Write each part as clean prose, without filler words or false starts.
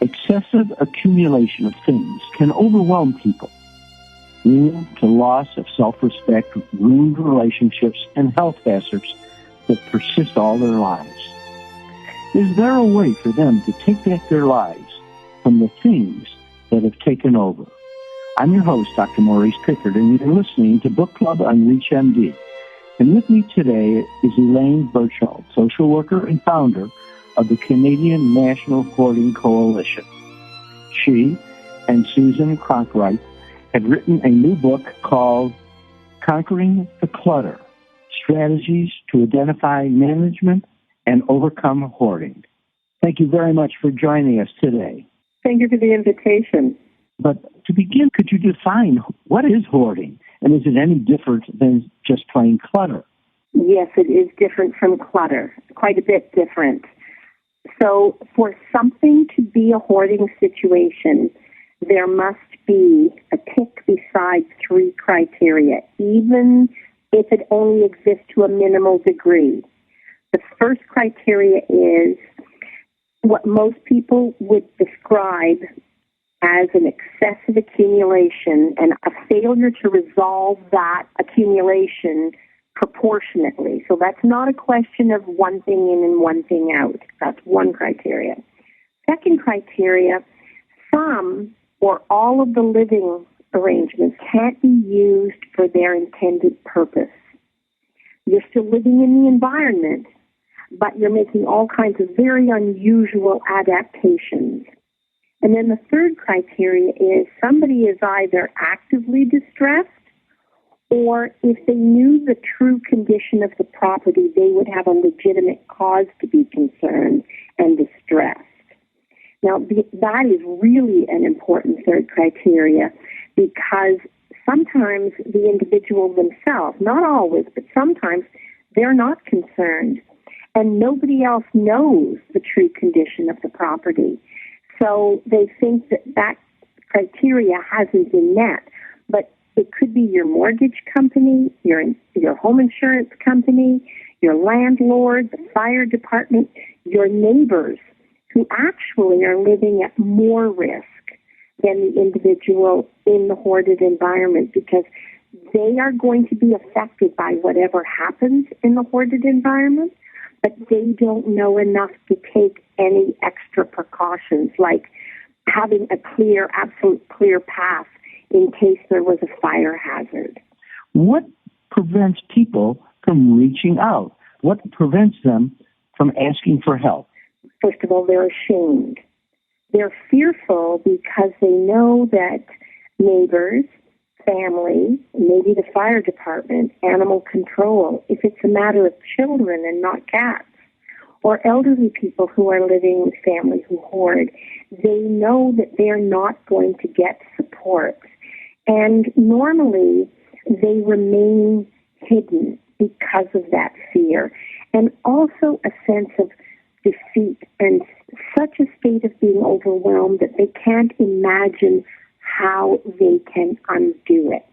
Excessive accumulation of things can overwhelm people, leading to loss of self-respect, ruined relationships, and health hazards that persist all their lives. Is there a way for them to take back their lives from the things that have taken over? I'm your host, Dr. Maurice Pickard, and you're listening to Book Club on ReachMD. And with me today is Elaine Birchall, social worker and founder of the Canadian National Hoarding Coalition. She and Susan Cronkright have written a new book called Conquering the Clutter, Strategies to Identify Management and Overcome Hoarding. Thank you very much for joining us today. Thank you for the invitation. But to begin, could you define what is hoarding? And is it any different than just plain clutter? Yes, it is different from clutter, quite a bit different. So for something to be a hoarding situation, there must be a tick beside three criteria, even if it only exists to a minimal degree. The first criteria is what most people would describe as an excessive accumulation and a failure to resolve that accumulation proportionately. So that's not a question of one thing in and one thing out. That's one criteria. Second criteria, some or all of the living arrangements can't be used for their intended purpose. You're still living in the environment, but you're making all kinds of very unusual adaptations. And then the third criteria is somebody is either actively distressed, or if they knew the true condition of the property, they would have a legitimate cause to be concerned and distressed. Now, that is really an important third criteria, because sometimes the individual themselves, not always, but sometimes, they're not concerned, and nobody else knows the true condition of the property. So they think that criteria hasn't been met, but it could be your mortgage company, your home insurance company, your landlord, the fire department, your neighbors, who actually are living at more risk than the individual in the hoarded environment, because they are going to be affected by whatever happens in the hoarded environment, but they don't know enough to take any extra precautions, like having a absolute clear path in case there was a fire hazard. What prevents people from reaching out? What prevents them from asking for help? First of all, they're ashamed. They're fearful because they know that neighbors, family, maybe the fire department, animal control, if it's a matter of children and not cats, or elderly people who are living with families who hoard, they know that they're not going to get support. And normally, they remain hidden because of that fear. And also a sense of defeat and such a state of being overwhelmed that they can't imagine how they can undo it.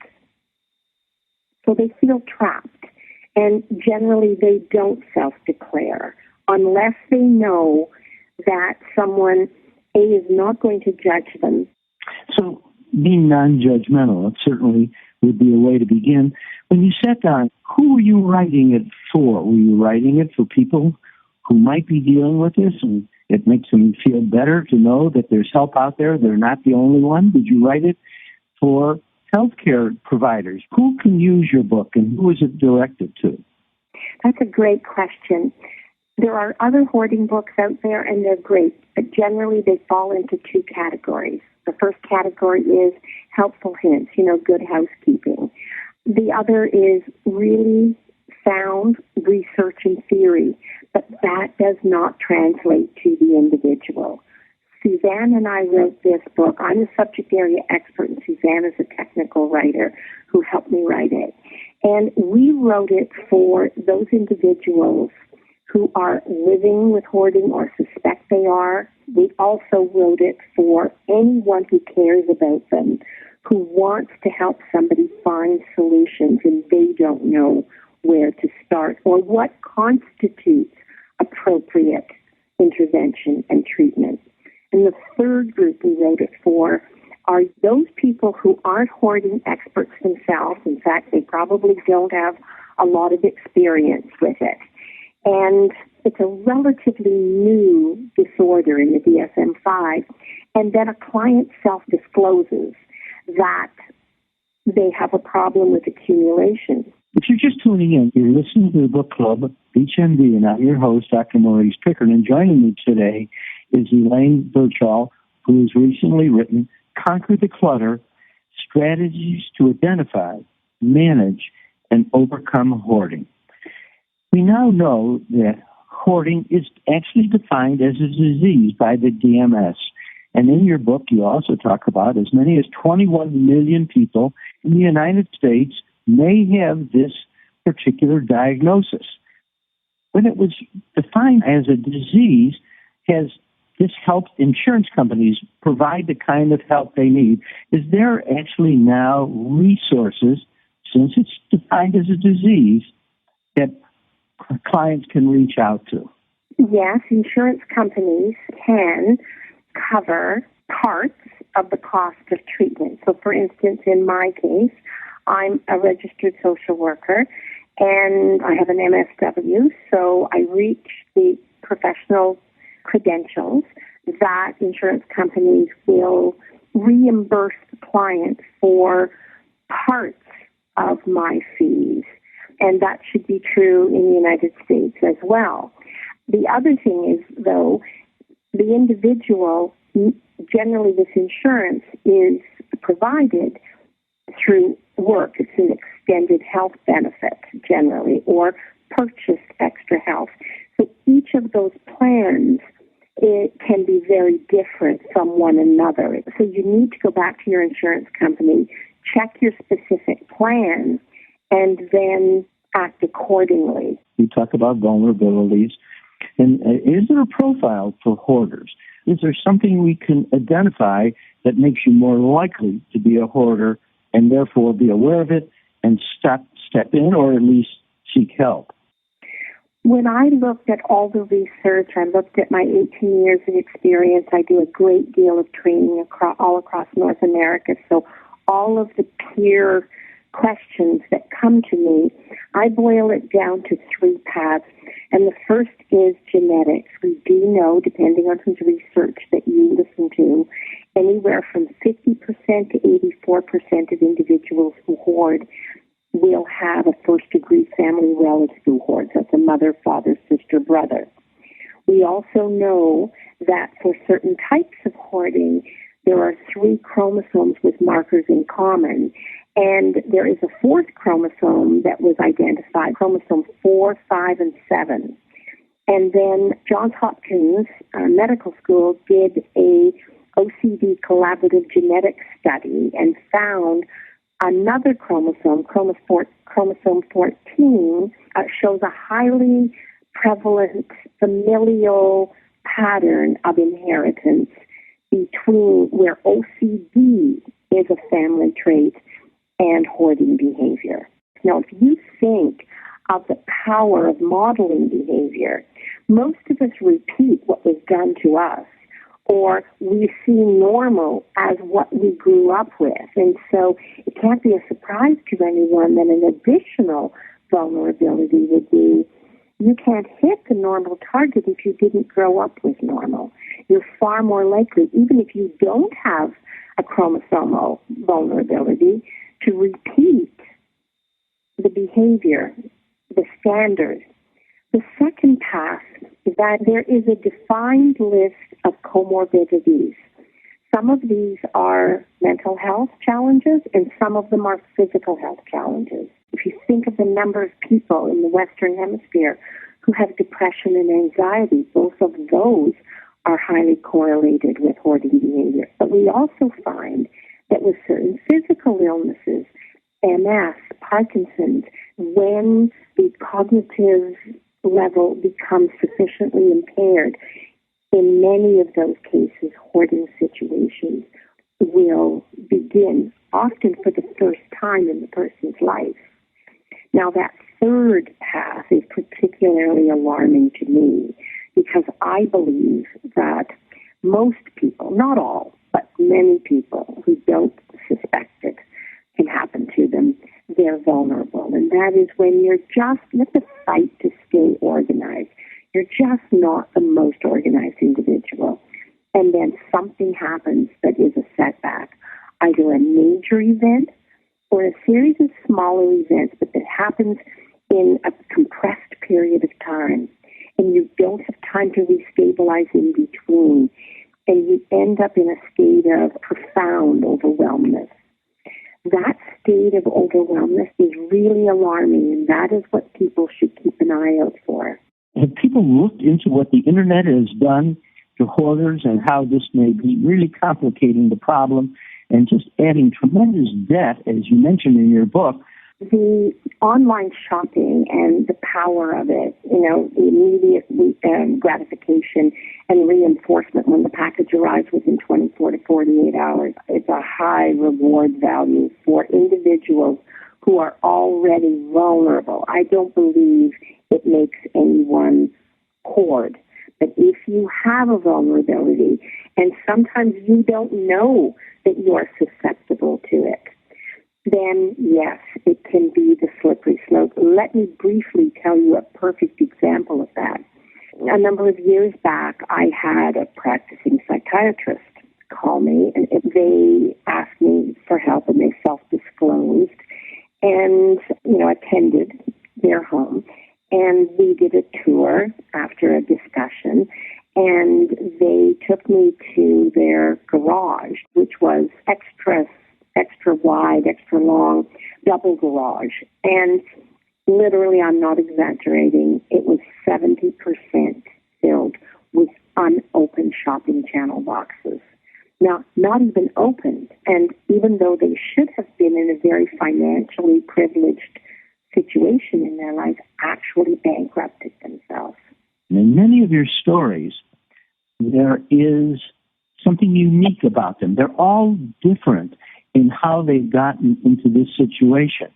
So they feel trapped. And generally, they don't self-declare unless they know that someone, A, is not going to judge them. So being non-judgmental, it certainly would be a way to begin. When you sat down, who were you writing it for? Were you writing it for people who might be dealing with this, and it makes them feel better to know that there's help out there, they're not the only one? Did you write it for healthcare providers? Who can use your book, and who is it directed to? That's a great question. There are other hoarding books out there, and they're great, but generally they fall into two categories. The first category is helpful hints, good housekeeping. The other is really sound research and theory, but that does not translate to the individual. Suzanne and I wrote this book. I'm a subject area expert, and Suzanne is a technical writer who helped me write it. And we wrote it for those individuals who are living with hoarding or suspect they are. We also wrote it for anyone who cares about them, who wants to help somebody find solutions and they don't know where to start or what constitutes appropriate intervention and treatment. And the third group we wrote it for are those people who aren't hoarding experts themselves. In fact, they probably don't have a lot of experience with it. And it's a relatively new disorder in the DSM-5. And then a client self-discloses that they have a problem with accumulation. If you're just tuning in, you're listening to the Book Club, HMD, and I'm your host, Dr. Maurice Pickard. And joining me today is Elaine Birchall, who has recently written Conquer the Clutter, Strategies to Identify, Manage, and Overcome Hoarding. We now know that hoarding is actually defined as a disease by the DMS. And in your book, you also talk about as many as 21 million people in the United States may have this particular diagnosis. When it was defined as a disease, has this helped insurance companies provide the kind of help they need? Is there actually now resources, since it's defined as a disease, that clients can reach out to? Yes, insurance companies can cover parts of the cost of treatment. So, for instance, in my case, I'm a registered social worker, and I have an MSW, so I reach the professional credentials that insurance companies will reimburse the client for parts of my fees, and that should be true in the United States as well. The other thing is, though, the individual, generally this insurance is provided through work. It's an extended health benefit, generally, or purchased extra health. So each of those plans, it can be very different from one another. So you need to go back to your insurance company, check your specific plan, and then act accordingly. You talk about vulnerabilities. And is there a profile for hoarders? Is there something we can identify that makes you more likely to be a hoarder and therefore be aware of it and step in or at least seek help? When I looked at all the research, I looked at my 18 years of experience. I do a great deal of training all across North America. So all of the peer questions that come to me, I boil it down to three paths. And the first is genetics. We do know, depending on whose research that you listen to, anywhere from 50% to 84% of individuals who hoard will have a first-degree family relative who hoards. That's a mother, father, sister, brother. We also know that for certain types of hoarding, there are 3 chromosomes with markers in common. And there is a 4th chromosome that was identified, chromosome 4, 5, and 7. And then Johns Hopkins Medical School did a OCD collaborative genetics study and found another chromosome, chromosome 14, shows a highly prevalent familial pattern of inheritance between where OCD is a family trait and hoarding behavior. Now, if you think of the power of modeling behavior, most of us repeat what was done to us, or we see normal as what we grew up with. And so it can't be a surprise to anyone that an additional vulnerability would be you can't hit the normal target if you didn't grow up with normal. You're far more likely, even if you don't have a chromosomal vulnerability, to repeat the behavior, the standard. The second path is that there is a defined list of comorbidities. Some of these are mental health challenges, and some of them are physical health challenges. If you think of the number of people in the Western Hemisphere who have depression and anxiety, both of those are highly correlated with hoarding behavior. But we also find that with certain physical illnesses, MS, Parkinson's, when the cognitive level becomes sufficiently impaired, in many of those cases, hoarding situations will begin, often for the first time in the person's life. Now, that third path is particularly alarming to me because I believe that most people people, not all, but many people who don't suspect it can happen to them, they're vulnerable. And that is when you have to fight to stay organized. You're just not the most organized individual. And then something happens that is a setback, either a major event or a series of smaller events, but that happens in a compressed period of time. And you don't have time to restabilize in between. And you end up in a state of profound overwhelmness. That state of overwhelmness is really alarming, and that is what people should keep an eye out for. Have people looked into what the Internet has done to hoarders and how this may be really complicating the problem and just adding tremendous debt, as you mentioned in your book? The online shopping and the power of it, the immediate gratification and reinforcement when the package arrives within 24 to 48 hours, it's a high reward value for individuals who are already vulnerable. I don't believe it makes anyone hoard. But if you have a vulnerability, and sometimes you don't know that you are susceptible to it, then yes, it can be the slippery slope. Let me briefly tell you a perfect example of that. A number of years back, I had a practicing psychiatrist call me, and they asked me for help, and they self-disclosed, and, attended their home. And we did a tour after a discussion, and they took me to their garage, which was extra wide, extra long, double garage. And literally, I'm not exaggerating, it was 70% filled with unopened shopping channel boxes. Now, not even opened. And even though they should have been in a very financially privileged situation in their life, actually bankrupted themselves. In many of your stories, there is something unique about them. They're all different in how they've gotten into this situation.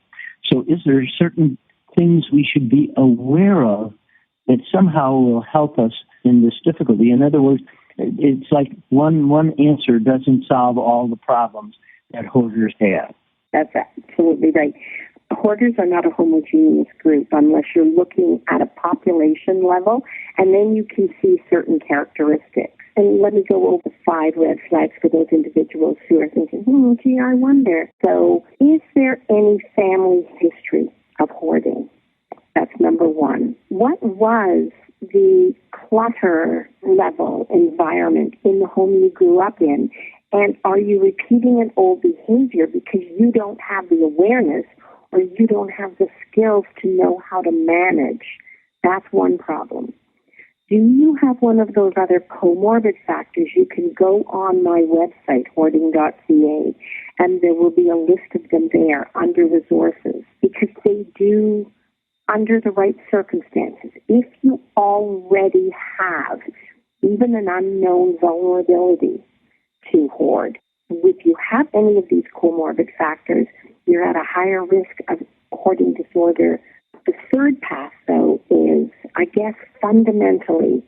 So is there certain things we should be aware of that somehow will help us in this difficulty? In other words, it's like one answer doesn't solve all the problems that hoarders have. That's absolutely right. Hoarders are not a homogeneous group unless you're looking at a population level, and then you can see certain characteristics. And let me go over 5 red flags for those individuals who are thinking, I wonder. So is there any family history of hoarding? That's number 1. What was the clutter level environment in the home you grew up in? And are you repeating an old behavior because you don't have the awareness or you don't have the skills to know how to manage? That's one problem. Do you have one of those other comorbid factors? You can go on my website, hoarding.ca, and there will be a list of them there under resources, because they do, under the right circumstances, if you already have even an unknown vulnerability to hoard, if you have any of these comorbid factors, you're at a higher risk of hoarding disorder. The third path, though, is, I guess, fundamentally,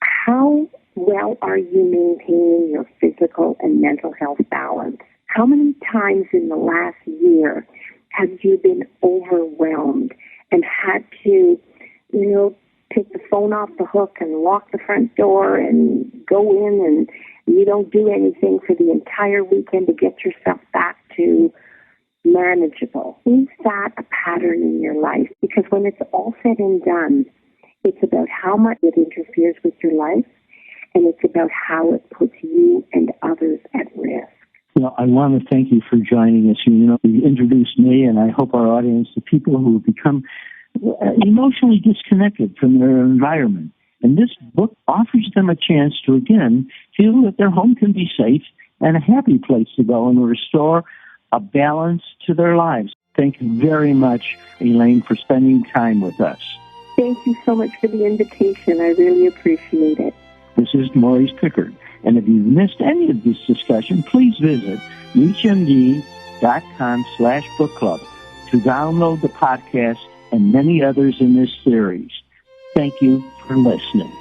how well are you maintaining your physical and mental health balance? How many times in the last year have you been overwhelmed and had to, take the phone off the hook and lock the front door and go in and you don't do anything for the entire weekend to get yourself back to manageable? Is that a pattern in your life? Because when it's all said and done, it's about how much it interferes with your life, and it's about how it puts you and others at risk. Well, I want to thank you for joining us. You introduced me, and I hope our audience, the people who have become emotionally disconnected from their environment. And this book offers them a chance to, again, feel that their home can be safe and a happy place to go and restore a balance to their lives. Thank you very much, Elaine, for spending time with us. Thank you so much for the invitation. I really appreciate it. This is Maurice Pickard. And if you've missed any of this discussion, please visit reachmd.com/book club to download the podcast and many others in this series. Thank you for listening.